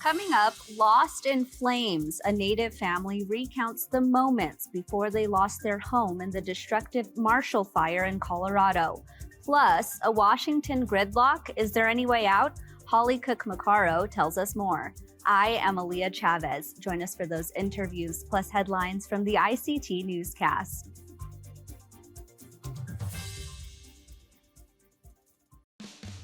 Coming up, Lost in Flames. A Native family recounts the moments before they lost their home in the destructive Marshall Fire in Colorado. Plus, a Washington gridlock. Is there any way out? Holly Cook-Macaro tells us more. I am Aaliyah Chavez. Join us for those interviews, plus headlines from the ICT Newscast.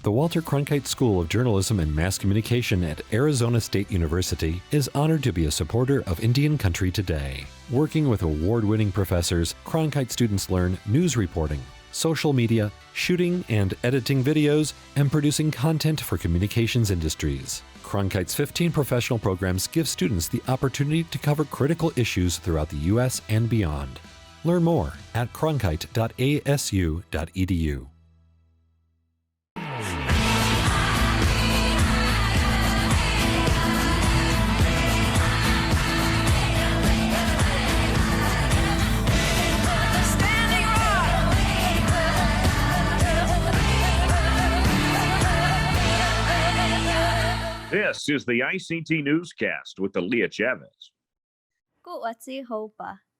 The Walter Cronkite School of Journalism and Mass Communication at Arizona State University is honored to be a supporter of Indian Country Today. Working with award-winning professors, Cronkite students learn news reporting, social media, shooting and editing videos, and producing content for communications industries. Cronkite's 15 professional programs give students the opportunity to cover critical issues throughout the U.S. and beyond. Learn more at cronkite.asu.edu. This is the ICT Newscast with Aaliyah Chavez.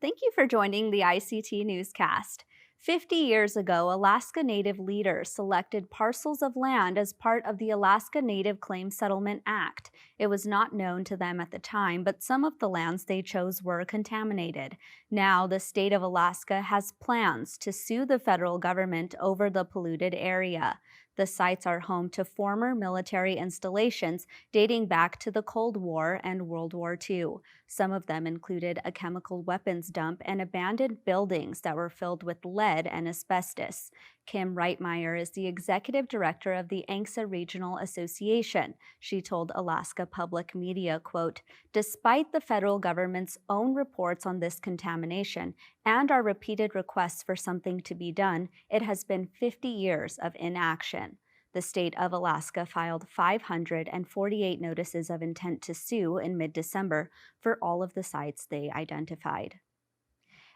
Thank you for joining the ICT Newscast. 50 years ago, Alaska Native leaders selected parcels of land as part of the Alaska Native Claims Settlement Act. It was not known to them at the time, but some of the lands they chose were contaminated. Now, the state of Alaska has plans to sue the federal government over the polluted area. The sites are home to former military installations dating back to the Cold War and World War II. Some of them included a chemical weapons dump and abandoned buildings that were filled with lead and asbestos. Kim Reitmeyer is the executive director of the ANCSA Regional Association. She told Alaska Public Media, quote, "Despite the federal government's own reports on this contamination and our repeated requests for something to be done, it has been 50 years of inaction." The state of Alaska filed 548 notices of intent to sue in mid-December for all of the sites they identified.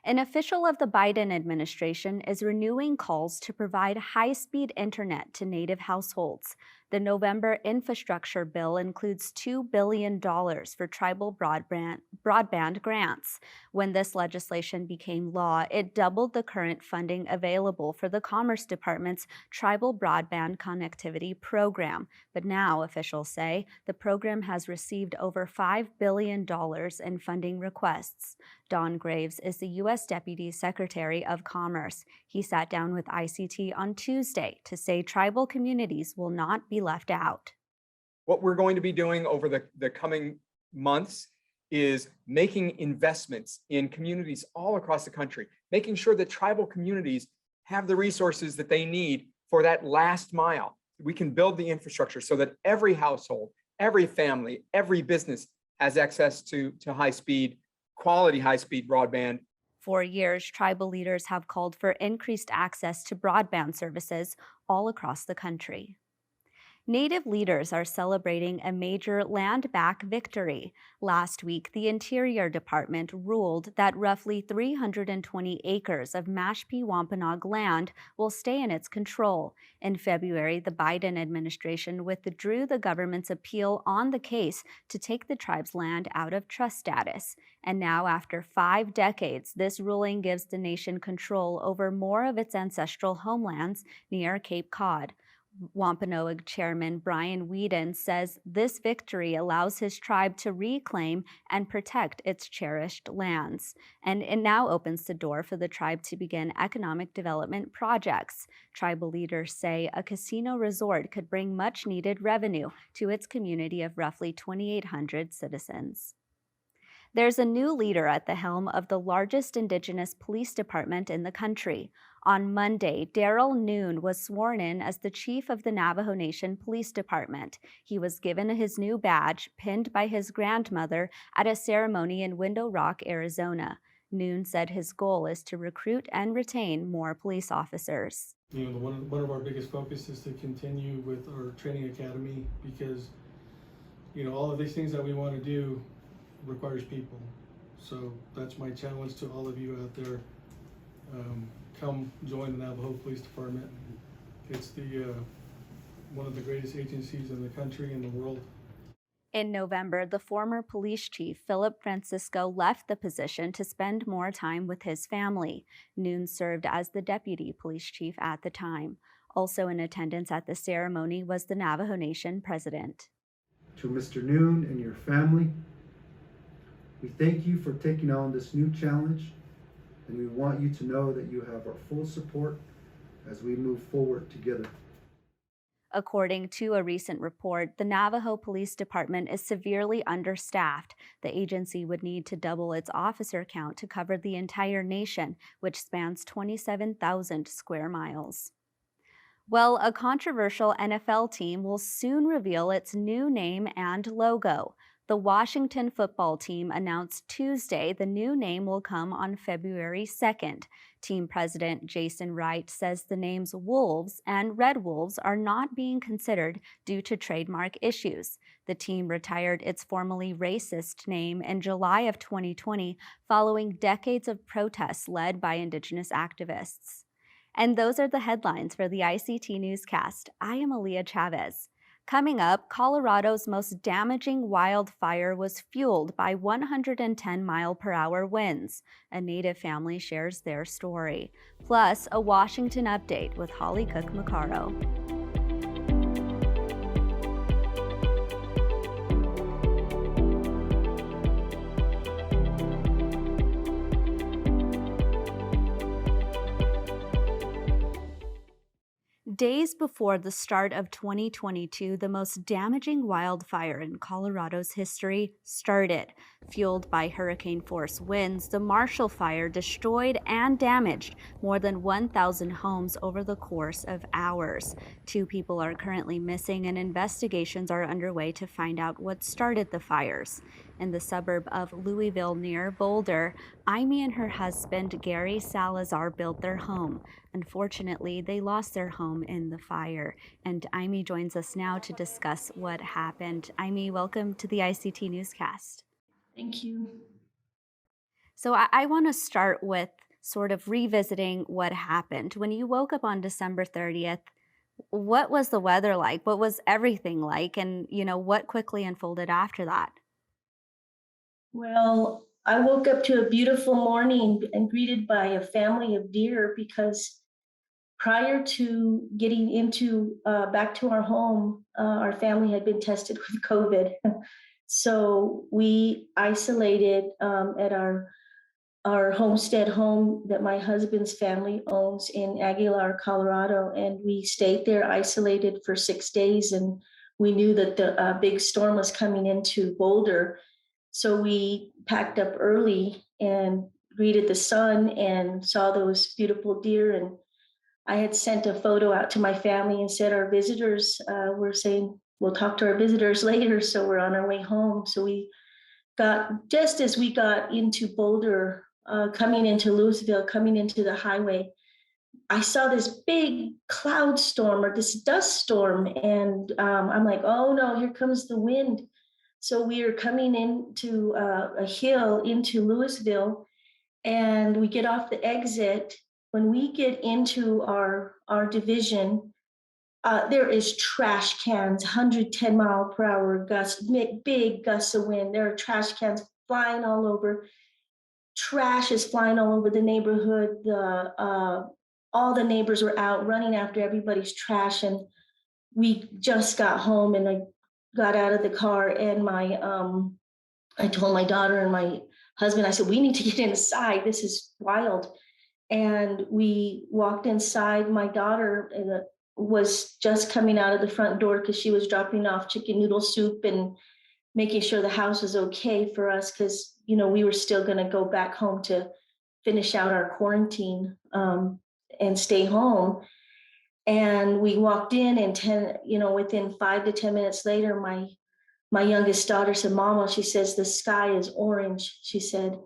An official of the Biden administration is renewing calls to provide high-speed internet to Native households. The November infrastructure bill includes $2 billion for tribal broadband grants. When this legislation became law, it doubled the current funding available for the Commerce Department's Tribal Broadband Connectivity Program. But now, officials say, the program has received over $5 billion in funding requests. Don Graves is the U.S. Deputy Secretary of Commerce. He sat down with ICT on Tuesday to say tribal communities will not be left out. What we're going to be doing over the coming months is making investments in communities all across the country, making sure that tribal communities have the resources that they need for that last mile. We can build the infrastructure so that every household, every family, every business has access to quality high-speed broadband. For years, tribal leaders have called for increased access to broadband services all across the country. Native leaders are celebrating a major land-back victory. Last week, the Interior Department ruled that roughly 320 acres of Mashpee Wampanoag land will stay in its control. In February, the Biden administration withdrew the government's appeal on the case to take the tribe's land out of trust status. And now, after 5 decades, this ruling gives the nation control over more of its ancestral homelands near Cape Cod. Wampanoag Chairman Brian Whedon says this victory allows his tribe to reclaim and protect its cherished lands. And it now opens the door for the tribe to begin economic development projects. Tribal leaders say a casino resort could bring much-needed revenue to its community of roughly 2,800 citizens. There's a new leader at the helm of the largest Indigenous police department in the country. On Monday, Daryl Noon was sworn in as the chief of the Navajo Nation Police Department. He was given his new badge, pinned by his grandmother, at a ceremony in Window Rock, Arizona. Noon said his goal is to recruit and retain more police officers. One of our biggest focus is to continue with our training academy because, all of these things that we want to do requires people. So that's my challenge to all of you out there. Come join the Navajo Police Department. It's one of the greatest agencies in the country and the world. In November, the former police chief, Philip Francisco, left the position to spend more time with his family. Noon served as the deputy police chief at the time. Also in attendance at the ceremony was the Navajo Nation president. To Mr. Noon and your family, we thank you for taking on this new challenge, and we want you to know that you have our full support as we move forward together. According to a recent report, the Navajo Police Department is severely understaffed. The agency would need to double its officer count to cover the entire nation, which spans 27,000 square miles. Well, a controversial NFL team will soon reveal its new name and logo. The Washington football team announced Tuesday the new name will come on February 2nd. Team president Jason Wright says the names Wolves and Red Wolves are not being considered due to trademark issues. The team retired its formerly racist name in July of 2020 following decades of protests led by Indigenous activists. And those are the headlines for the ICT Newscast. I am Aaliyah Chavez. Coming up, Colorado's most damaging wildfire was fueled by 110-mile-per-hour winds. A Native family shares their story. Plus, a Washington update with Holly Cook-Macaro. Days before the start of 2022, the most damaging wildfire in Colorado's history started. Fueled by hurricane-force winds, the Marshall Fire destroyed and damaged more than 1,000 homes over the course of hours. 2 people are currently missing, and investigations are underway to find out what started the fires. In the suburb of Louisville near Boulder, Ime and her husband, Gary Salazar, built their home. Unfortunately, they lost their home in the fire. And Ime joins us now to discuss what happened. Ime, welcome to the ICT Newscast. Thank you. So I want to start with sort of revisiting what happened. When you woke up on December 30th, what was the weather like? What was everything like? And, what quickly unfolded after that? Well, I woke up to a beautiful morning and greeted by a family of deer because prior to getting into back to our home, our family had been tested with COVID. So we isolated at our homestead home that my husband's family owns in Aguilar, Colorado, and we stayed there isolated for 6 days. And we knew that the big storm was coming into Boulder. So we packed up early and greeted the sun and saw those beautiful deer. And I had sent a photo out to my family and said our visitors were saying, we'll talk to our visitors later. So we're on our way home. So we just as we got into Boulder, coming into Louisville, coming into the highway, I saw this big cloud storm or this dust storm. And I'm like, oh no, here comes the wind. So we are coming into a hill into Louisville, and we get off the exit. When we get into our division, there is trash cans, 110-mile-per-hour gusts, big gusts of wind. There are trash cans flying all over. Trash is flying all over the neighborhood. All the neighbors were out running after everybody's trash, and we just got home, and I got out of the car, and I told my daughter and my husband, I said, we need to get inside. This is wild. And we walked inside. My daughter was just coming out of the front door because she was dropping off chicken noodle soup and making sure the house was okay for us because, we were still going to go back home to finish out our quarantine and stay home. And we walked in, and within 5 to 10 minutes later, my youngest daughter said, Mama, she says, the sky is orange. She said,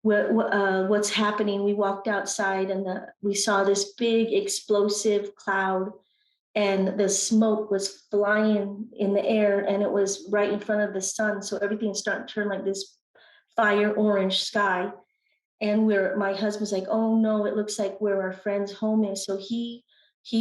what's happening? We walked outside, and we saw this big explosive cloud, and the smoke was flying in the air, and it was right in front of the sun. So everything started to turn like this fire orange sky. And my husband's like, oh no, it looks like where our friend's home is. So he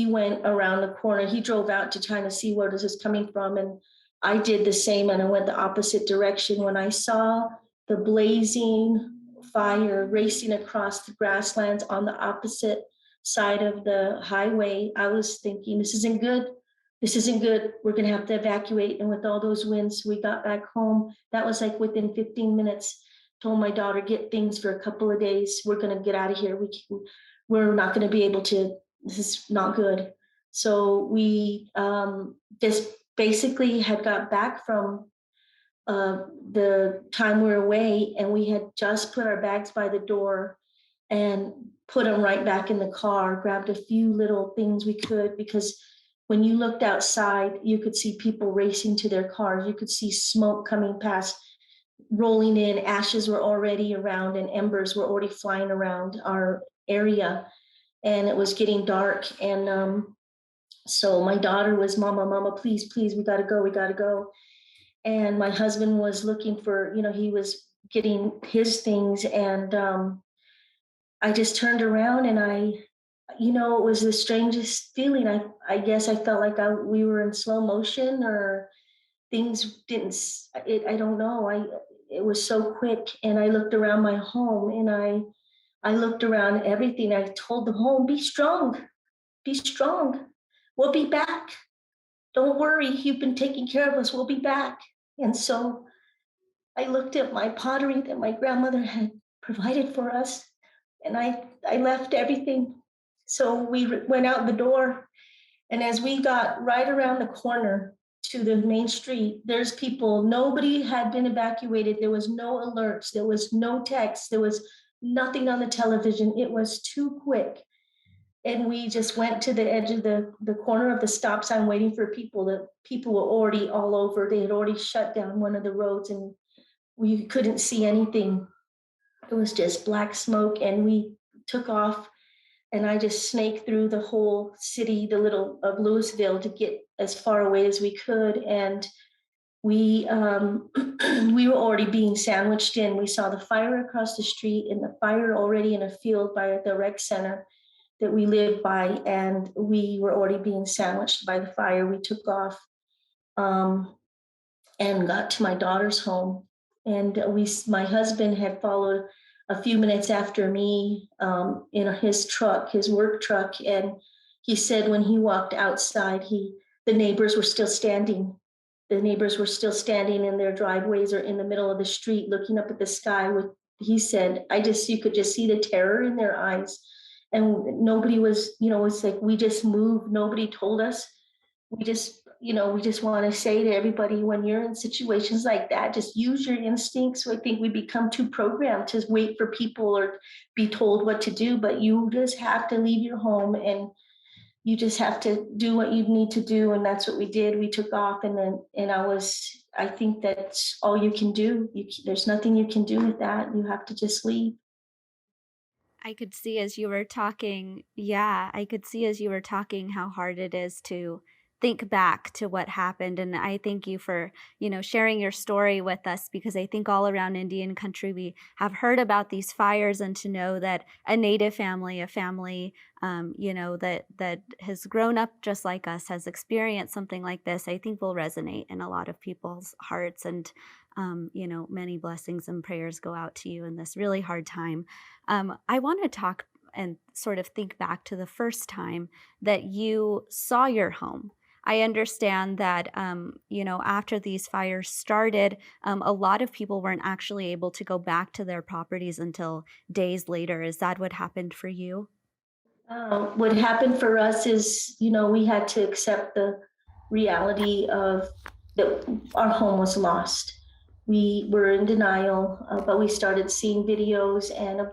went around the corner. He drove out to try to see where this is coming from. And I did the same and I went the opposite direction. When I saw the blazing fire racing across the grasslands on the opposite side of the highway, I was thinking, this isn't good. This isn't good. We're going to have to evacuate. And with all those winds, we got back home. That was like within 15 minutes. Told my daughter, get things for a couple of days. We're going to get out of here. We're not going to be able to. This is not good. So we just basically had got back from the time we were away, and we had just put our bags by the door and put them right back in the car, grabbed a few little things we could, because when you looked outside, you could see people racing to their cars. You could see smoke coming past, rolling in. Ashes were already around and embers were already flying around our area. And it was getting dark. And so my daughter was, Mama, please, we got to go. We got to go. And my husband was looking for, he was getting his things. And I just turned around and it was the strangest feeling. I guess I felt like we were in slow motion, or things I don't know. It was so quick. And I looked around my home and I looked around everything. I told the home, be strong. We'll be back. Don't worry. You've been taking care of us. We'll be back. And so I looked at my pottery that my grandmother had provided for us, and I left everything. So we went out the door, and as we got right around the corner to the main street, there's people. Nobody had been evacuated. There was no alerts. There was no text. There was nothing on the television. It was too quick. And we just went to the edge of the corner of the stop sign waiting for people. The people were already all over. They had already shut down one of the roads, and we couldn't see anything. It was just black smoke, and we took off. And I just snaked through the whole city, the little of Louisville, to get as far away as we could. And we we were already being sandwiched in. We saw the fire across the street, and the fire already in a field by the rec center that we lived by, and we were already being sandwiched by the fire. We took off and got to my daughter's home. And my husband had followed a few minutes after me in his truck, his work truck. And he said when he walked outside, the neighbors were still standing. The neighbors were still standing in their driveways or in the middle of the street looking up at the sky. He said, you could just see the terror in their eyes. And nobody was, it's like we just moved. Nobody told us. We just want to say to everybody, when you're in situations like that, just use your instincts. I think we become too programmed to wait for people or be told what to do, but you just have to leave your home and you just have to do what you need to do. And that's what we did. We took off, and I think that's all you can do. There's nothing you can do with that. You have to just leave. I could see as you were talking, how hard it is to think back to what happened. And I thank you for, sharing your story with us, because I think all around Indian country, we have heard about these fires, and to know that a Native family, that has grown up just like us, has experienced something like this, I think will resonate in a lot of people's hearts. And many blessings and prayers go out to you in this really hard time. I want to talk and sort of think back to the first time that you saw your home. I understand that, after these fires started, a lot of people weren't actually able to go back to their properties until days later. Is that what happened for you? What happened for us is, we had to accept the reality of that our home was lost. We were in denial, but we started seeing videos. And of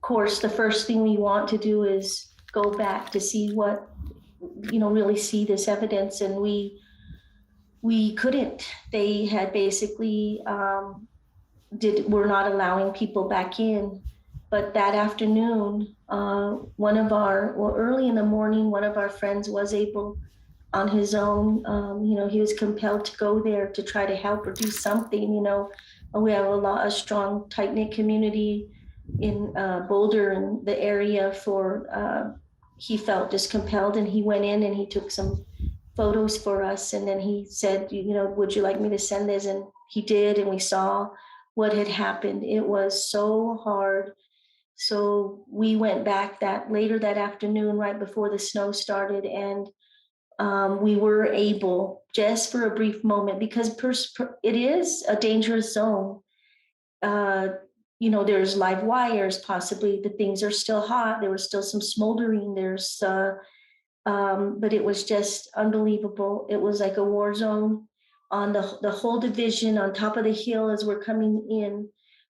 course, the first thing we want to do is go back to see what, really see this evidence. And we couldn't. They had basically were not allowing people back in. But that afternoon, early in the morning, one of our friends was able, on his own, he was compelled to go there to try to help or do something. We have a strong, tight-knit community in Boulder and the area he felt just compelled, and he went in and he took some photos for us. And then he said, would you like me to send this? And he did. And we saw what had happened. It was so hard. So we went back later that afternoon, right before the snow started. And we were able, just for a brief moment, because it is a dangerous zone. Uh, there's live wires, possibly the things are still hot. There was still some smoldering. But it was just unbelievable. It was like a war zone on the whole division on top of the hill as we're coming in.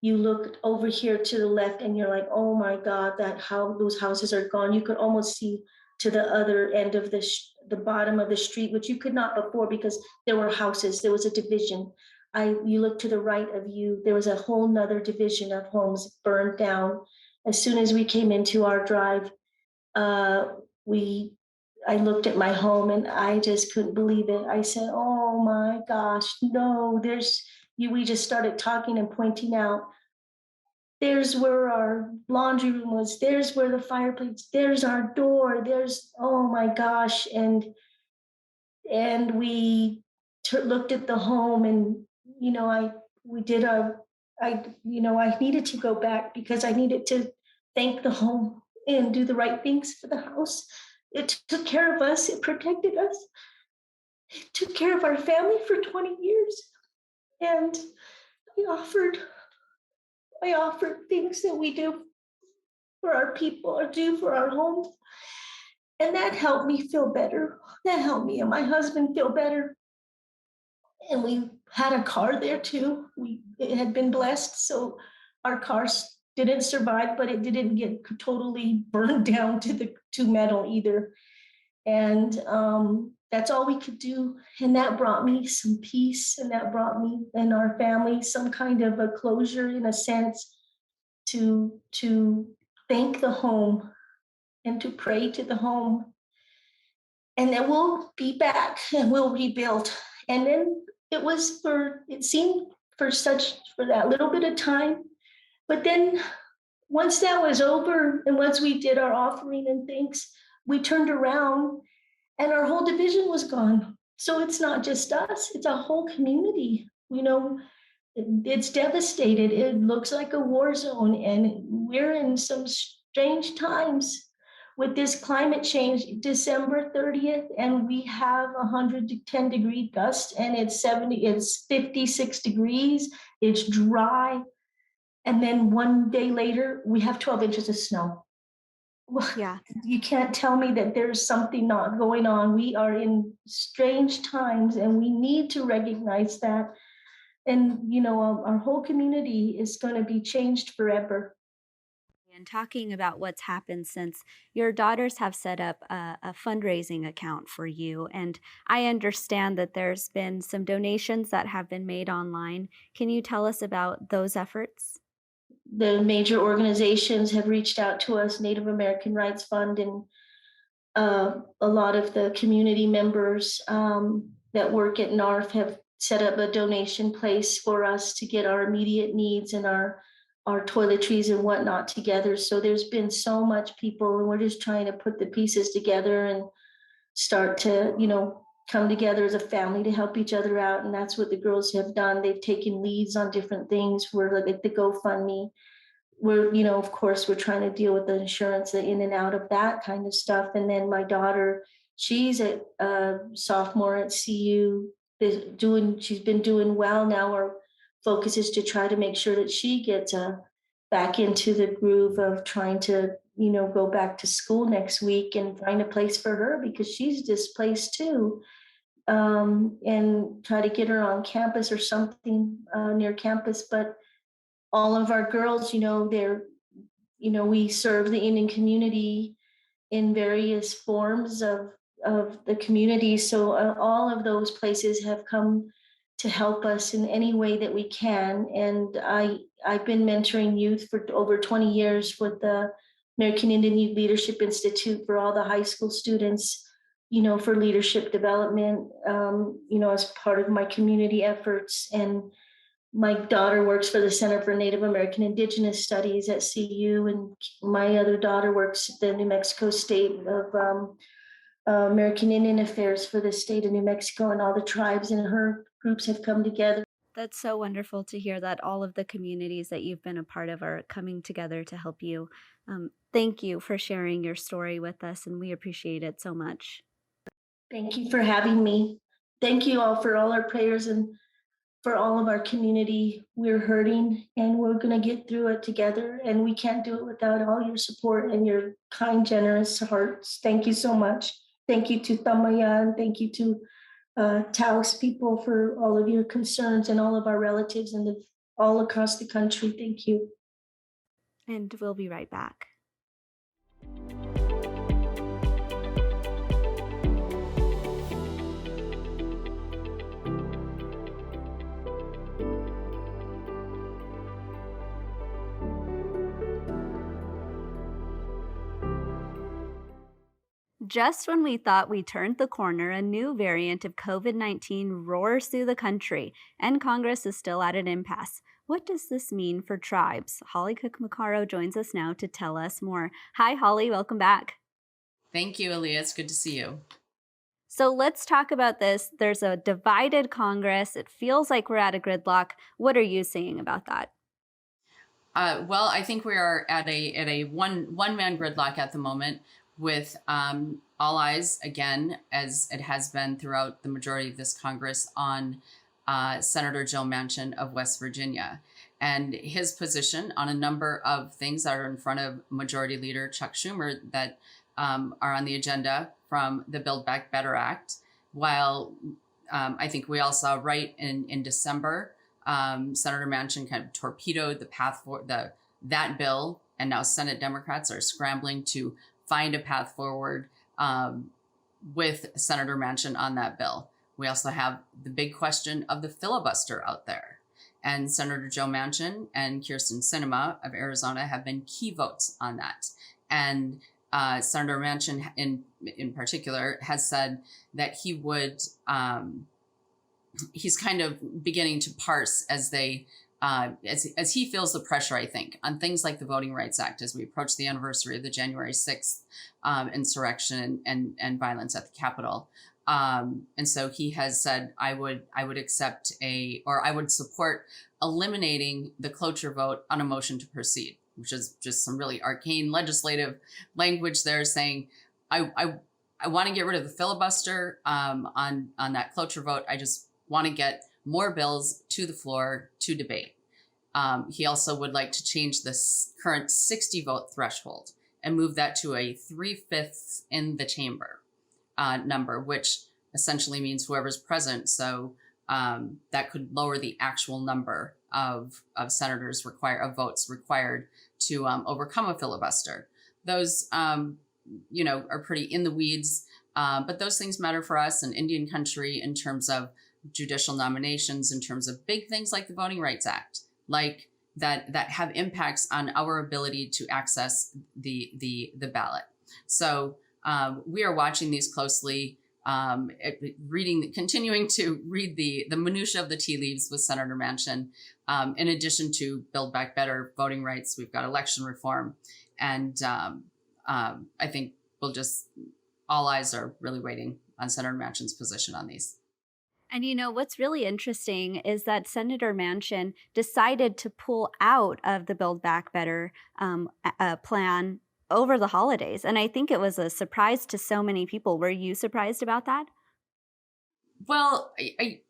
You look over here to the left and you're like, oh my God, those houses are gone. You could almost see to the other end of the bottom of the street, which you could not before because there were houses. There was a division. You look to the right of you, there was a whole nother division of homes burned down. As soon as we came into our drive, I looked at my home and I just couldn't believe it. I said, oh my gosh, no, we just started talking and pointing out, there's where our laundry room was, there's where the fireplace, there's our door, oh my gosh. And we looked at the home and, I needed to go back because I needed to thank the home and do the right things for the house. It took care of us. It protected us. It took care of our family for 20 years. And I offered things that we do for our people or do for our homes. And that helped me feel better. That helped me and my husband feel better. And we had a car there too. It had been blessed. So our cars didn't survive, but it didn't get totally burned down to metal either. And that's all we could do. And that brought me some peace, and that brought me and our family some kind of a closure, in a sense, to thank the home and to pray to the home. And then we'll be back and we'll rebuild. And then it seemed for that little bit of time. But then once that was over and once we did our offering and things, we turned around and our whole division was gone. So it's not just us, it's a whole community. It's devastated. It looks like a war zone, and we're in some strange times with this climate change. December 30th, and we have 110-degree gusts, and it's 56 degrees. It's dry. And then one day later, we have 12 inches of snow. Yeah. You can't tell me that there's something not going on. We are in strange times, and we need to recognize that. And, our whole community is going to be changed forever. And talking about what's happened since, your daughters have set up a fundraising account for you. And I understand that there's been some donations that have been made online. Can you tell us about those efforts? The major organizations have reached out to us, Native American Rights Fund, and a lot of the community members that work at NARF have set up a donation place for us to get our immediate needs and our toiletries and whatnot together. So there's been so much people, and we're just trying to put the pieces together and start to, come together as a family to help each other out. And that's what the girls have done. They've taken leads on different things. We're like the GoFundMe. Of course, we're trying to deal with the insurance, the in and out of that kind of stuff. And then my daughter, she's a sophomore at CU, she's been doing well now. Our focus is to try to make sure that she gets back into the groove of trying to, go back to school next week and find a place for her because she's displaced too. And try to get her on campus or something near campus. But all of our girls, we serve the Indian community in various forms of the community. So all of those places have come to help us in any way that we can. And I've been mentoring youth for over 20 years with the American Indian Youth Leadership Institute for all the high school students, for leadership development, as part of my community efforts. And my daughter works for the Center for Native American Indigenous Studies at CU, and my other daughter works at the New Mexico State of American Indian Affairs for the state of New Mexico, and all the tribes and her groups have come together. That's so wonderful to hear that all of the communities that you've been a part of are coming together to help you. Thank you for sharing your story with us, and we appreciate it so much. Thank you for having me. Thank you all for all our prayers and for all of our community. We're hurting and we're going to get through it together. And we can't do it without all your support and your kind, generous hearts. Thank you so much. Thank you to Tamayan. Thank you to Taos people for all of your concerns and all of our relatives and all across the country. Thank you. And we'll be right back. Just when we thought we turned the corner, a new variant of COVID-19 roars through the country, and Congress is still at an impasse. What does this mean for tribes? Holly Cook-Macaro joins us now to tell us more. Hi, Holly. Welcome back. Thank you, Aaliyah. It's good to see you. So let's talk about this. There's a divided Congress. It feels like we're at a gridlock. What are you saying about that? Well, I think we are at a one-man gridlock at the moment, with all eyes, again, as it has been throughout the majority of this Congress, on Senator Joe Manchin of West Virginia and his position on a number of things that are in front of Majority Leader Chuck Schumer that are on the agenda from the Build Back Better Act. While I think we all saw right in December, Senator Manchin kind of torpedoed the path for that bill, and now Senate Democrats are scrambling to find a path forward with Senator Manchin on that bill. We also have the big question of the filibuster out there. And Senator Joe Manchin and Kyrsten Sinema of Arizona have been key votes on that. And Senator Manchin in particular has said that he would, he's kind of beginning to parse as they, as he feels the pressure, I think, on things like the Voting Rights Act as we approach the anniversary of the January 6th insurrection and violence at the Capitol. And so he has said, I would accept I would support eliminating the cloture vote on a motion to proceed, which is just some really arcane legislative language there saying, I want to get rid of the filibuster on that cloture vote. I just want to get more bills to the floor to debate. He also would like to change the current 60 vote threshold and move that to a 3/5 in the chamber number, which essentially means whoever's present. So that could lower the actual number of senators of votes required to overcome a filibuster. Those, are pretty in the weeds, but those things matter for us in Indian country in terms of judicial nominations, in terms of big things like the Voting Rights Act, like that have impacts on our ability to access the ballot. So we are watching these closely, continuing to read the minutia of the tea leaves with Senator Manchin. In addition to Build Back Better, voting rights, we've got election reform, and I think all eyes are really waiting on Senator Manchin's position on these. And what's really interesting is that Senator Manchin decided to pull out of the Build Back Better plan over the holidays. And I think it was a surprise to so many people. Were you surprised about that? Well, I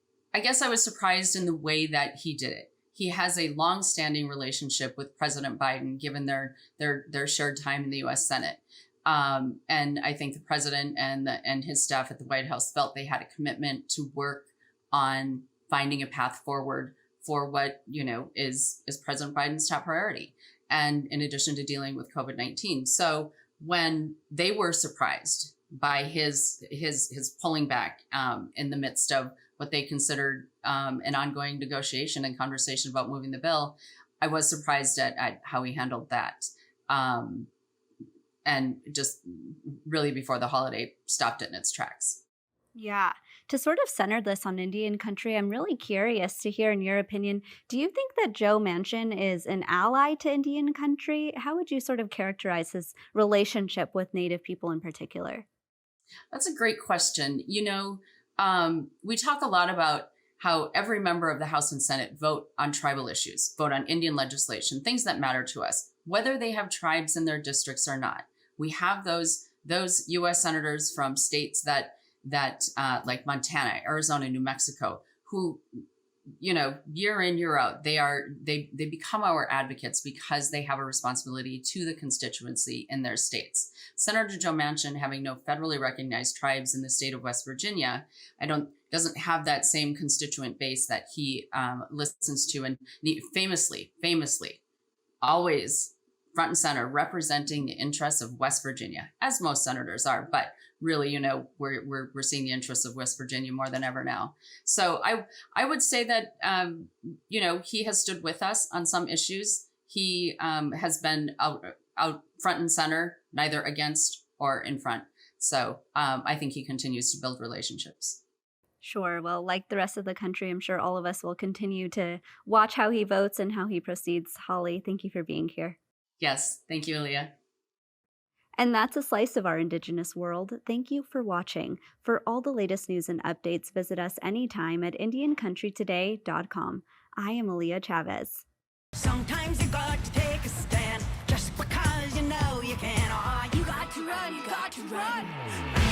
guess I was surprised in the way that he did it. He has a long-standing relationship with President Biden, given their shared time in the U.S. Senate. And I think the president and his staff at the White House felt they had a commitment to work on finding a path forward for what is President Biden's top priority, and in addition to dealing with COVID-19. So when they were surprised by his pulling back in the midst of what they considered an ongoing negotiation and conversation about moving the bill, I was surprised at how he handled that. And just really before the holiday stopped it in its tracks. Yeah. To sort of center this on Indian country, I'm really curious to hear, in your opinion, do you think that Joe Manchin is an ally to Indian country? How would you sort of characterize his relationship with Native people in particular? That's a great question. We talk a lot about how every member of the House and Senate vote on tribal issues, vote on Indian legislation, things that matter to us, whether they have tribes in their districts or not. We have those U.S. senators from states that like Montana, Arizona, New Mexico, who, year in, year out, they become our advocates because they have a responsibility to the constituency in their states. Senator Joe Manchin, having no federally recognized tribes in the state of West Virginia, doesn't have that same constituent base that he listens to, and famously, always front and center representing the interests of West Virginia, as most senators are. But really, we're seeing the interests of West Virginia more than ever now. So I would say that he has stood with us on some issues. He has been out front and center, neither against or in front. So I think he continues to build relationships. Sure. Well, like the rest of the country, I'm sure all of us will continue to watch how he votes and how he proceeds. Holly, thank you for being here. Yes. Thank you, Aaliyah. And that's a slice of our Indigenous world. Thank you for watching. For all the latest news and updates, visit us anytime at IndianCountryToday.com. I am Aaliyah Chavez. Sometimes you got to take a stand just because you know you can. Oh, you got to run, you got to run.